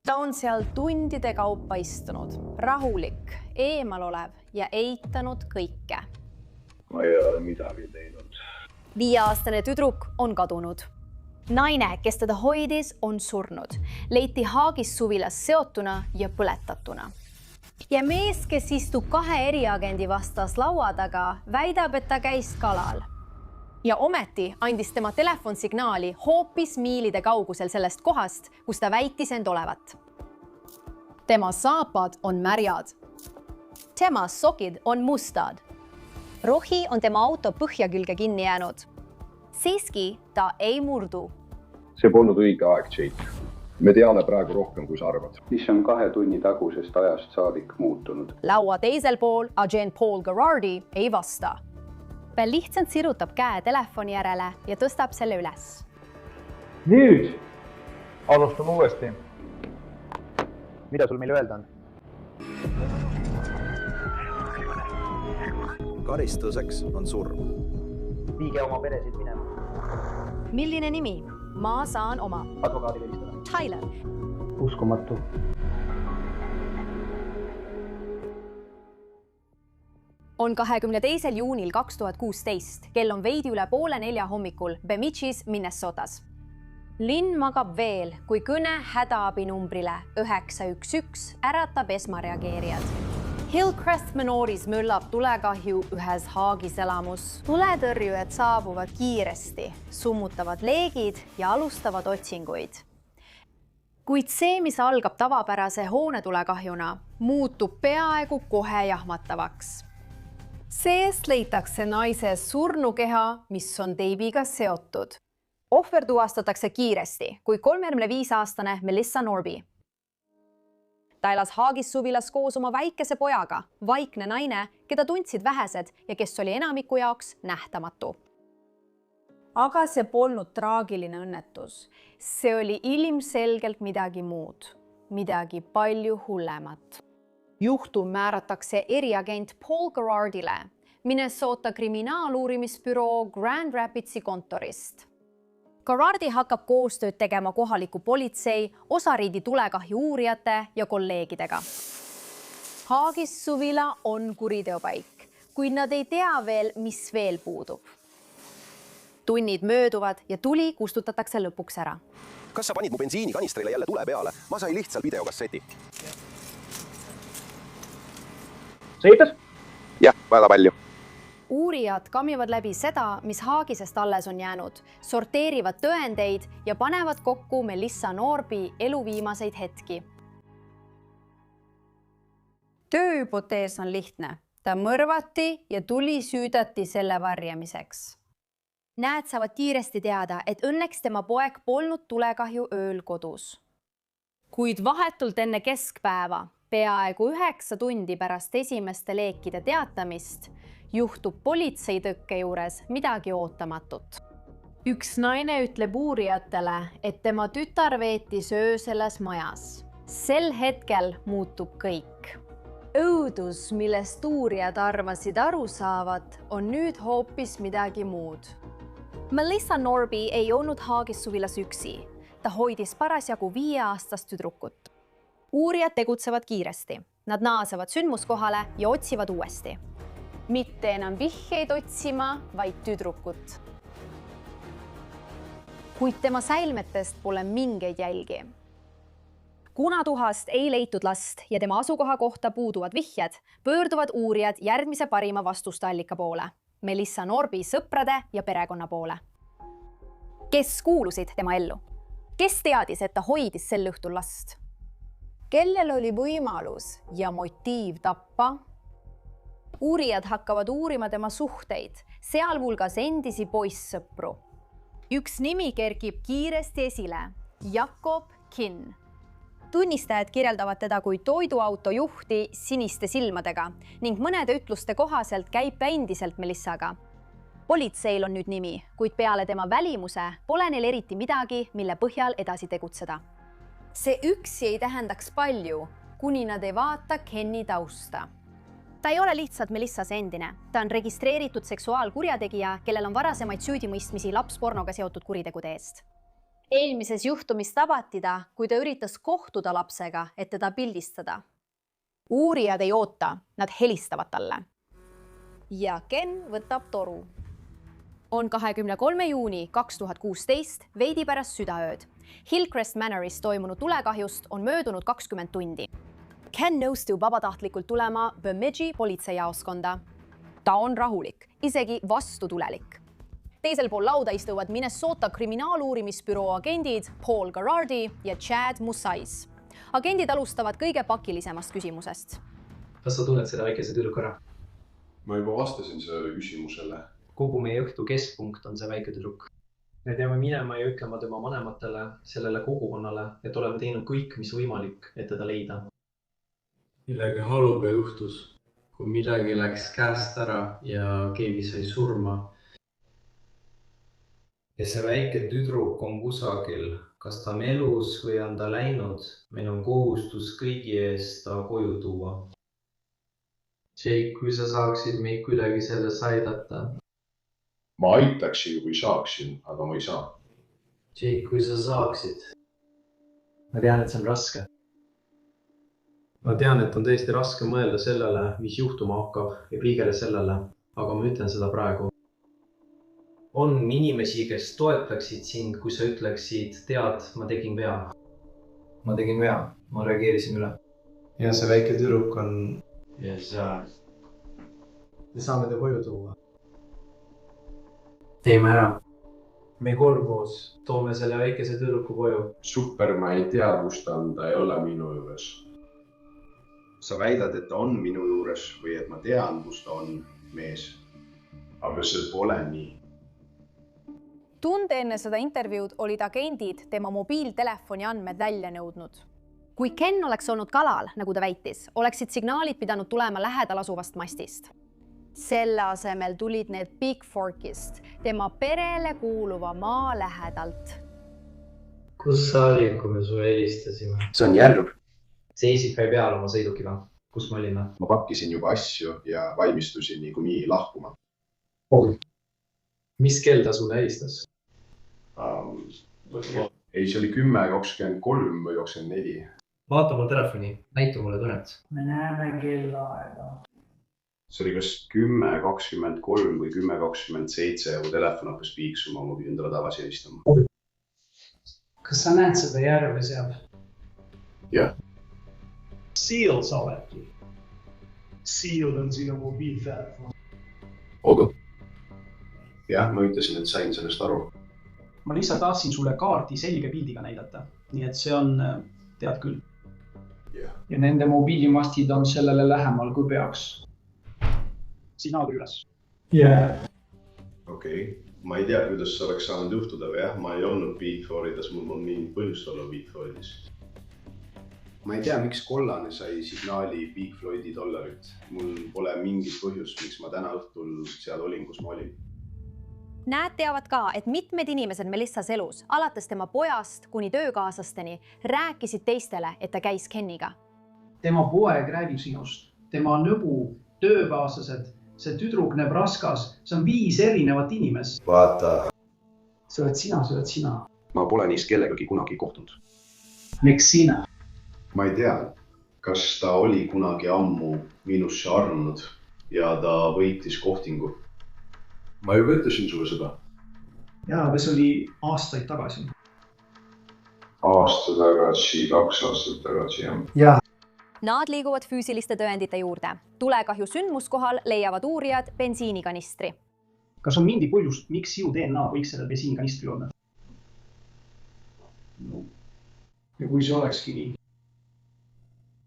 Ta on seal tundide kaupa istunud, rahulik, eemal olev ja eitanud kõike. Ma ei ole midagi teinud. 5-aastane tüdruk on kadunud. Naine, kes teda hoidis, on surnud. Leiti Haagis suvilas seotuna ja põletatuna. Ja mees, kes istub 2 eriagendi vastas laua taga, väidab, et ta käis kalal. Ja ometi andis tema telefonsignaali hoopis miilide kaugusel sellest kohast, kus ta väitis end olevat. Tema saapad on märjad. Tema sokid on mustad. Rohi on tema auto põhja külge kinni jäänud. Siiski ta ei murdu. See polnud õige aeg, Jake. Me teame praegu rohkem, kui sa arvad. Mis on 2 tunni tagusest ajast saadik muutunud? Laua teisel pool agent Paul Gerardi ei vasta. Ta lihtsalt sirutab käe telefoni järele ja tõstab selle üles. Nüüd! Alustame uuesti. Mida sul meile öelda on? Karistuseks on surm. Viige oma peresid minema. Milline nimi? Ma saan oma. Advokaadile helistada. Tyler. Uskumatu. On 22. juunil 2016, kell on veidi üle 3:30 hommikul Bemidji's, Minnesotas. Linn magab veel, kui kõne hädaabinumbrile 911 äratab esmareageerijad. Hillcrest Menoris möllab tulekahju ühes Haagis elamus. Tuletõrjujad saabuvad kiiresti, summutavad leegid ja alustavad otsinguid. Kuid see, mis algab tavapärase hoonetulekahjuna, muutub peaaegu kohe jahmatavaks. Seest leitakse naise surnukeha, mis on teibiga seotud. Ohver tuvastatakse kiiresti, kui 35-aastane Melissa Norby. Ta elas Haagis suvilas koos oma väikese pojaga, vaikne naine, keda tundsid vähesed ja kes oli enamiku jaoks nähtamatu. Aga see polnud traagiline õnnetus. See oli ilmselgelt midagi muud, midagi palju hullemat. Juhtum määratakse eriagent Paul Gerardile, Minnesota kriminaaluurimisbüroo Grand Rapidsi kontorist. Gerardi hakkab koostööd tegema kohaliku politsei, osariigi tulekahju uurijate ja kolleegidega. Haagis suvila on kuriteopaik, kuid nad ei tea veel, mis veel puudub. Tunnid mööduvad ja tuli kustutatakse lõpuks ära. Kas sa panid mu bensiinikanistrile jälle tule peale? Ma sai lihtsalt videokasseti. See eitas? Jah, väga palju. Uurijad kammivad läbi seda, mis Haagisest alles on jäänud, sorteerivad tõendeid ja panevad kokku Melissa Norby elu viimaseid hetki. Tööhüpotees on lihtne. Ta mõrvati ja tuli süüdati selle varjamiseks. Näed saavad kiiresti teada, et õnneks tema poeg polnud tulekahju ööl kodus. Kuid vahetult enne keskpäeva, peaaegu 9 tundi pärast esimeste leekide teatamist, juhtub politseitõkke juures midagi ootamatut. Üks naine ütleb uurijatele, et tema tütar veetis öö selles majas. Sel hetkel muutub kõik. Õudus, millest uurijad arvasid aru saavad, on nüüd hoopis midagi muud. Melissa Norby ei olnud Haagis suvilas üksi. Ta hoidis parasjagu 5-aastast tüdrukut. Uurijad tegutsevad kiiresti. Nad naasevad sündmuskohale ja otsivad uuesti. Mitte enam vihjeid otsima, vaid tüdrukut. Kuid tema säilmetest pole mingeid jälgi. Kuna tuhast ei leitud last ja tema asukoha kohta puuduvad vihjed, pöörduvad uurijad järgmise parima vastustallika poole, Melissa Norby sõprade ja perekonna poole. Kes kuulusid tema ellu? Kes teadis, et ta hoidis sel õhtul last? Kellel oli võimalus ja motiiv tappa? Uurijad hakkavad uurima tema suhteid, sealhulgas endisi poissõpru. Üks nimi kerkib kiiresti esile, Jakob Kinn. Tunnistajad kirjeldavad teda kui toiduauto juhti siniste silmadega ning mõnede ütluste kohaselt käib ta endiselt Melissaga. Politseil on nüüd nimi, kuid peale tema välimuse pole neil eriti midagi, mille põhjal edasi tegutseda. See üksi ei tähendaks palju, kuni nad ei vaata Kenni tausta. Ta ei ole lihtsalt Melissas endine. Ta on registreeritud seksuaalkurjategija, kellel on varasemaid süüdimõistmisi lapspornoga seotud kuritegude eest. Eelmises juhtumis tabati ta, kui ta üritas kohtuda lapsega, et teda pildistada. Uurijad ei oota, nad helistavad talle. Ja Ken võtab toru. On 23. juuni 2016 veidi pärast südaööd. Hillcrest Manoris toimunud tulekahjust on möödunud 20 tundi. Ken nõustub vabatahtlikult tulema Bemidji politseijaoskonda. Ta on rahulik, isegi vastutulelik. Teisel pool lauda istuvad Minnesota kriminaaluurimisbüroo agendid Paul Garardi ja Chad Musais. Agendid alustavad kõige pakilisemast küsimusest. Kas sa tunned seda väikese tüdruku ära? Ma juba vastasin sellele küsimusele. Kogu meie õhtu keskpunkt on see väike tüdruk. Me peame minema ja ütlema tema vanematele, sellele kogukonnale, et oleme teinud kõik, mis võimalik, et teda leida. Millegi halba juhtus, kui midagi läks käest ära ja keegi sai surma. Ja see väike tüdruk on kusagil, kas ta on elus või on ta läinud, meil on kohustus kõigi eest ta koju tuua. Jake, kui sa saaksid meid kuidagi selles aidata. Ma aitaksin, kui saaksin, aga ma ei saa. Jake, kui sa saaksid. Ma tean, et see on raske. Ma tean, et on tõesti raske mõelda sellele, mis juhtuma hakkab ja kõigele sellele, aga ma ütlen seda praegu. On inimesi, kes toetaksid sind, kui sa ütleksid, tead, ma tegin vea. Ma tegin vea, ma reageerisin üle. Ja see väike tüdruk on... Ja sa... Me saame ta koju tuua. Teeme ära. Me korvus toome selle väikese tüdruku koju. Super, ma ei tea, kus ta on, ta ei ole minu juures. Sa väidad, et ta on minu juures või et ma tean, kus ta on, mees. Aga see pole nii. Tunde enne seda intervjuud olid agendid tema mobiiltelefoni andmed välja nõudnud. Kui Ken oleks olnud kalal, nagu ta väitis, oleksid signaalid pidanud tulema lähedal asuvast mastist. Selle asemel tulid need Big Forkist, tema perele kuuluva maa lähedalt. Kus sa olid, kui me sulle helistasime? See on järv. Seisid või peal oma sõidukiga. Kus me olime? Ma pakkisin juba asju ja valmistusin niikuinii lahkuma. Mis kell ta sulle helistas? Ei, see oli 10:23 või 24. Vaata mul telefoni, näita mulle tunnet. Me näeme kellaaega. See oli kas 10:23 või 10:27 ja kui telefon hakkas piiksuma, ma pidin talle tagasi helistama. Kas sa näed seda järve seal? Jah. Seal sa oledki. Seal on sinu mobiiltelefon. Oga. Jah, ma ütlesin, et sain sellest aru. Ma lihtsalt tahtsin sulle kaarti selge pildiga näidata. Nii et see on, tead küll. Ja nende mobiilimastid on sellele lähemal kui peaks. Signaal üles. Okei. Ma ei tea, kuidas see oleks saanud juhtuda või jah, ma ei olnud Big Floridas, mul on mingit põhjust olla Big Floridis. Ma ei tea, miks kollane sai signaali Big Floydi dollarit. Mul pole mingit põhjust, miks ma täna õhtul seal olin, kus ma olin. Näed teavad ka, et mitmed inimesed Melissas elus, alates tema pojast kuni töökaaslasteni, rääkisid teistele, et ta käis Keniga. Tema poeg räägib sinust. Tema nõbu, töökaaslased, see tüdruk Nebraskas, see on 5 erinevat inimest. Vaata. See oled sina. Ma pole niist kellegagi kunagi kohtunud. Miks sina? Ma ei tea, kas ta oli kunagi ammu minusse armunud ja ta võitis kohtingu. Ma juba ütlesin sulle seda. Jaa, aga see oli aastaid tagasi. Aasta tagasi, 2 aastat tagasi, jah. Jaa. Nad liiguvad füüsiliste tõendite juurde. Tulekahju sündmuskohal leiavad uurijad bensiinikanistri. Kas on mingi põhjust, miks sinu DNA võiks sellel bensiinikanistri olla? No. Ja kui see olekski nii?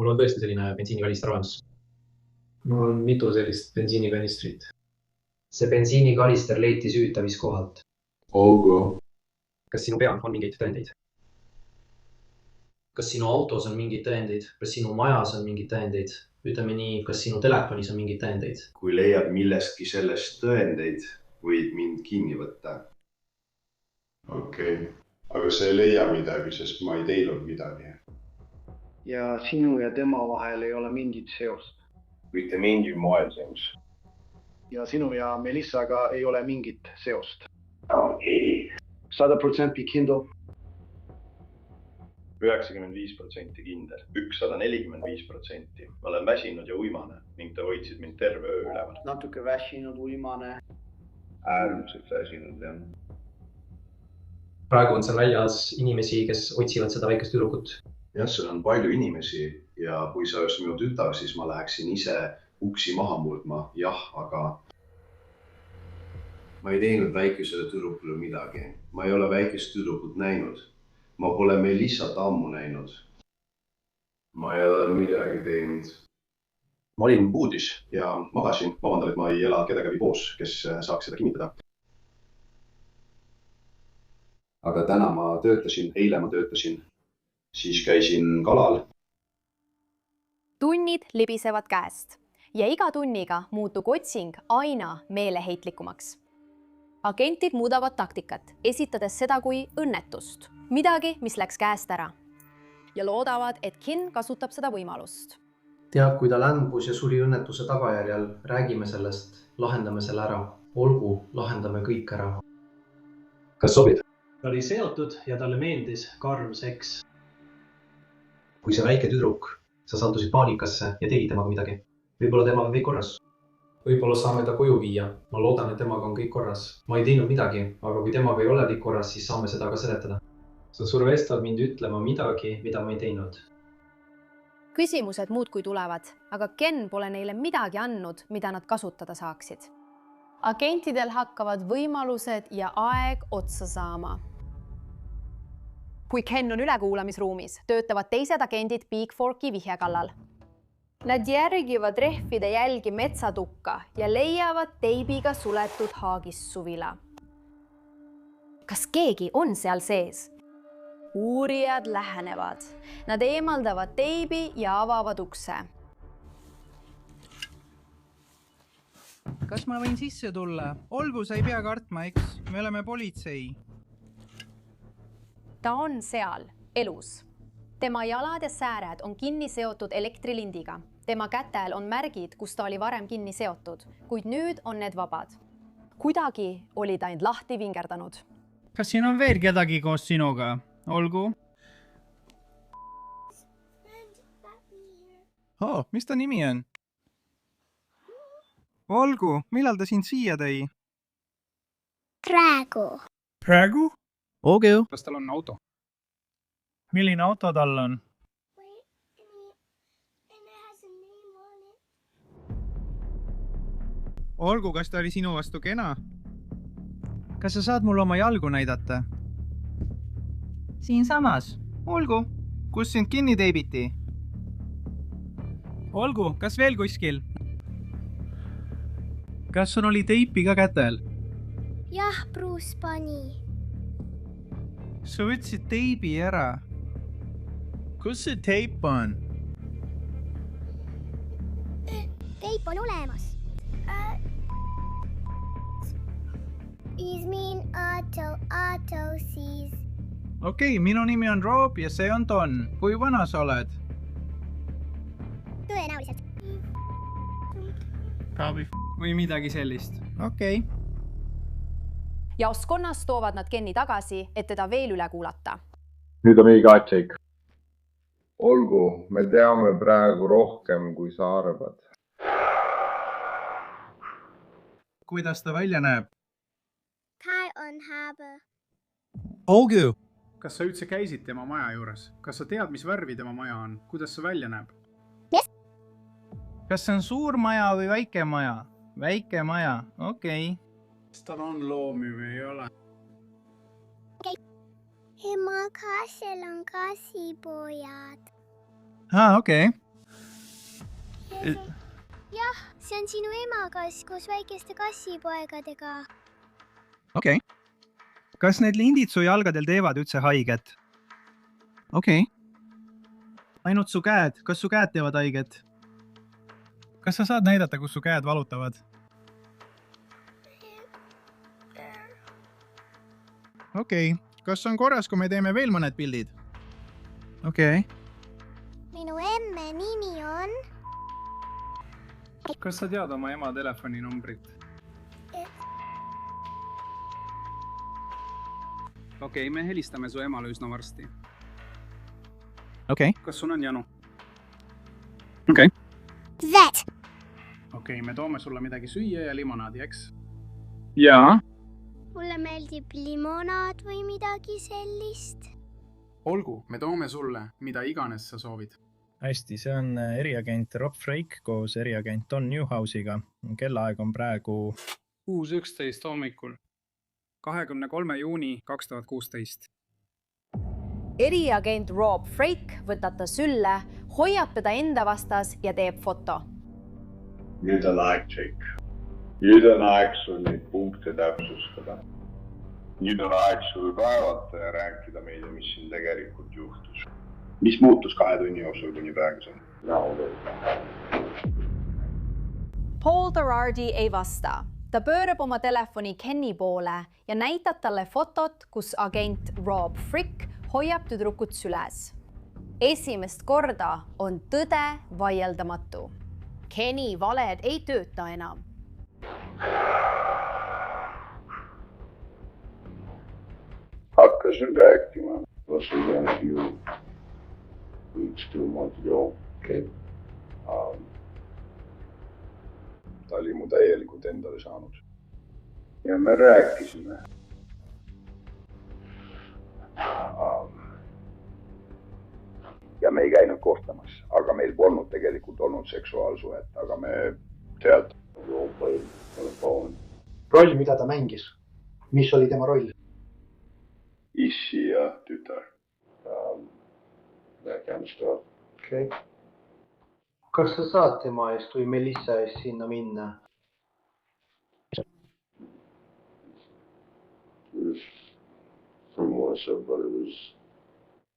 Mul on tõesti selline bensiinikanister olemas. Mul on mitu sellist bensiinikanistrit. See bensiinikanister leiti süütamiskohalt. Olgu. Kas sinu peal on mingeid tõendeid? Kas sinu autos on mingeid tõendeid? Kas sinu majas on mingeid tõendeid? Ütleme nii, kas sinu telefonis on mingeid tõendeid? Kui leiad millestki sellest tõendeid, võid mind kinni võtta. Okei. Aga see ei leia midagi, sest ma ei teinud midagi. Ja sinu ja tema vahel ei ole mingit seost. Mitte mingil moel seos. Ja sinu ja Melissaga ei ole mingit seost. Ei. 100% be kindel. 95% kindel, 145%. Ma olen väsinud ja uimane ning te hoidsid mind terve öö üleval. Natuke väsinud, uimane. Äärmiselt väsinud, jah. Praegu on seal väljas inimesi, kes otsivad seda väikest tüdrukut. Jah, seal on palju inimesi ja kui sa just minu tütar, siis ma läheksin ise uksi maha murdma, jah, aga ma ei teinud väikesele tüdrukule midagi. Ma ei ole väikest tüdrukut näinud. Ma pole Melissat ammu näinud. Ma ei ole midagi teinud. Ma olin puudis ja magasin. Vabandal, et ma ei ela kedagi koos, kes saaks seda kinnitada. Aga täna ma töötasin, eile ma töötasin. Siis käisin kalal. Tunnid libisevad käest ja iga tunniga muutub otsing aina meeleheitlikumaks. Agentid muudavad taktikat, esitades seda kui õnnetust. Midagi, mis läks käest ära. Ja loodavad, et Ken kasutab seda võimalust. Teab, kui ta lämbus ja suri õnnetuse tagajärjel, räägime sellest, lahendame selle ära. Olgu, lahendame kõik ära. Kas sobib? Ta oli seotud ja talle meeldis karm seks. Kui see väike tüdruk, sa sattusid paanikasse ja tegid temaga midagi. Võib-olla temaga on kõik korras. Võib-olla saame ta koju viia. Ma loodan, et temaga on kõik korras. Ma ei teinud midagi, aga kui temaga ei ole kõik korras, siis saame seda ka seletada. Sa survestad mind ütlema midagi, mida ma ei teinud. Küsimused muudkui tulevad, aga Ken pole neile midagi andnud, mida nad kasutada saaksid. Agentidel hakkavad võimalused ja aeg otsa saama. Kui Ken on ülekuulamisruumis, töötavad teised agendid Big Forki vihje kallal. Nad järgivad rehvide jälgi metsatukka ja leiavad teibiga suletud haagissuvila. Kas keegi on seal sees? Uurijad lähenevad. Nad eemaldavad teibi ja avavad ukse. Kas ma võin sisse tulla? Olgu, sa ei pea kartma, eks? Me oleme politsei. Ta on seal, elus. Tema jalad ja sääred on kinni seotud elektrilindiga. Tema kätel on märgid, kus ta oli varem kinni seotud, kuid nüüd on need vabad. Kuidagi oli ta end lahti vingerdanud. Kas siin on veel kedagi koos sinuga? Olgu. Mis ta nimi on? Olgu, millal ta sind siia tõi? Praegu. Praegu? Olgu. Kas tal on auto? Milline auto tal on? Olgu, kas ta oli sinu vastu kena? Kas sa saad mulle oma jalgu näidata? Siin samas. Olgu, kus sind kinni teibiti? Olgu, kas veel kuskil? Kas sul oli teipi ka kätel? Jah, Bruce pani. Sa võtsid teibi ära. Kus see teip on? Teip on olemas. Ismin auto siis. Okei, minu nimi on Rob ja see on Don. Kui vana sa oled? Tõenäoliselt. Või midagi sellist. Okei. Jaoskonnas toovad nad Kenni tagasi, et teda veel üle kuulata. Nüüd on õige aeg, Jake. Olgu, me teame praegu rohkem, kui sa arvad. Kuidas ta välja näeb? Kai on habe. Olgu! Kas sa üldse käisid tema maja juures? Kas sa tead, mis värvi tema maja on? Kuidas see välja näeb? Yes. Kas see on suur maja või väike maja? Väike maja, okei. Kas tal on loomi või ei ole? Ema kassel on kassipojad. Okei. Jah, see on sinu ema kass koos väikeste kassipoegadega. Okei. Kas need lindid su jalgadel teevad üldse haiget? Okei. Ainult su käed. Kas su käed teevad haiget? Kas sa saad näidata, kus su käed valutavad? Okei. Kas on korras, kui me teeme veel mõned pildid? Okei. Minu emme nimi on... Kas sa tead oma ema telefoninumbrit? Okei, me helistame su emale üsna varsti. okei. Kas sul on janu? Okei. That. Okei, me toome sulle midagi süüa ja limonaadi, eks? Jaa. Mulle meeldib limonaad või midagi sellist. Olgu, me toome sulle, mida iganes sa soovid. Hästi, see on eriagent Rob Frake koos eriagent Don Newhouse'iga. Kellaaeg on praegu 6.11 hommikul. 23. juuni 2016. Eriagent Rob Frake võtab ta sülle, hoiab teda enda vastas ja teeb foto. Nüüd on aeg, Jake. Nüüd on aeg sul neid punkte täpsustada. Nüüd on aeg sul päevata ja rääkida meile, mis siin tegelikult juhtus. Mis muutus 2 tunni jooksul kuni praegusel? Paul Darardi ei vasta. Ta pöörab oma telefoni Kenny poole ja näitab talle fotot, kus agent Rob Frake hoiab tüdrukut süles. Esimest korda on tõde vaieldamatu. Kenny valed ei tööta enam. Hakkasin rääkima. Vastu jäänud ju. Võiks tõmmata joo. Okay. Ta oli mu täielikult endale saanud. Ja me rääkisime. Ja me ei käinud kohtamas, aga meil polnud tegelikult olnud seksuaalsuhet, aga me tead. Roll, mida ta mängis? Mis oli tema roll? Issi ja tütar. Okay. Kas sa saad tema eest või Melissa eest sinna minna?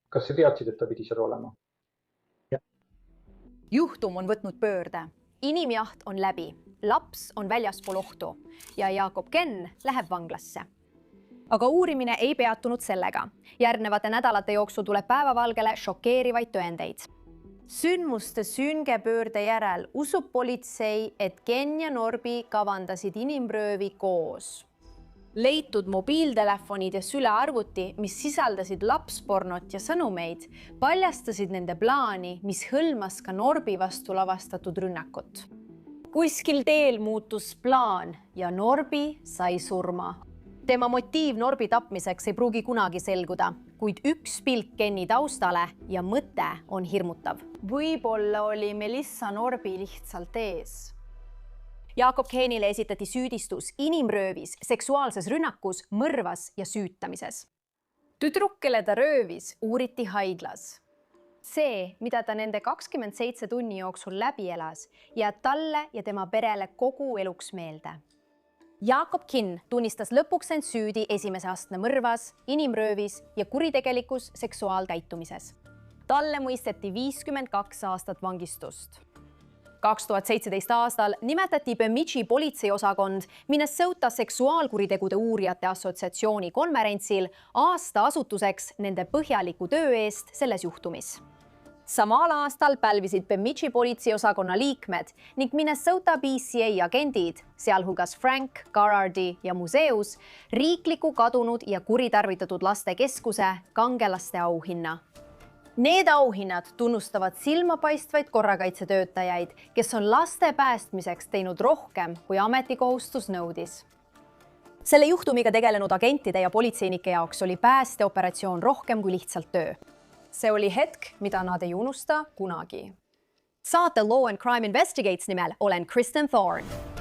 Kas sa teadsid, et ta pidi seal olema? Juhtum on võtnud pöörde. Inimjaht on läbi. Laps on väljaspool ohtu ja Jakob Kenn läheb vanglasse. Aga uurimine ei peatunud sellega. Järgnevate nädalate jooksul tuleb päevavalgele šokeerivaid tõendeid. Sündmuste sünge pöörde järel usub politsei, et Ken ja Norbi kavandasid inimröövi koos. Leitud mobiiltelefonid ja sülearvuti, mis sisaldasid lapspornot ja sõnumeid, paljastasid nende plaani, mis hõlmas ka Norbi vastu lavastatud rünnakut. Kuskil teel muutus plaan ja Norbi sai surma. Tema motiiv Norbi tapmiseks ei pruugi kunagi selguda, kuid üks pilt Kenni taustale ja mõte on hirmutav. Võib-olla oli Melissa Norbi lihtsalt ees. Jakob Kennile esitati süüdistus inimröövis, seksuaalses rünnakus, mõrvas ja süütamises. Tüdruk, kelle ta röövis, uuriti haiglas. See, mida ta nende 27 tunni jooksul läbi elas, jääb talle ja tema perele kogu eluks meelde. Jakob Kinn tunnistas lõpuks end süüdi esimese astme mõrvas, inimröövis ja kuritegelikus seksuaalkäitumises. Talle mõisteti 52 aastat vangistust. 2017 aastal nimetati Bemidji politseiosakond Minnesota seksuaalkuritegude uurijate assotsiatsiooni konverentsil aasta asutuseks nende põhjaliku töö eest selles juhtumis. Samal aastal pälvisid Bemidji politseiosakonna liikmed ning Minnesota BCA agendid, sealhulgas Frank, Garardi ja Museus, riikliku kadunud ja kuritarvitatud laste keskuse kangelaste auhinna. Need auhinnad tunnustavad silmapaistvaid korrakaitsetöötajaid, kes on laste päästmiseks teinud rohkem, kui ametikohustus nõudis. Selle juhtumiga tegelenud agentide ja politseinike jaoks oli päästeoperatsioon rohkem kui lihtsalt töö. See oli hetk, mida nad ei unusta kunagi. Saate Law and Crime Investigates nimel olen Kristen Thorne.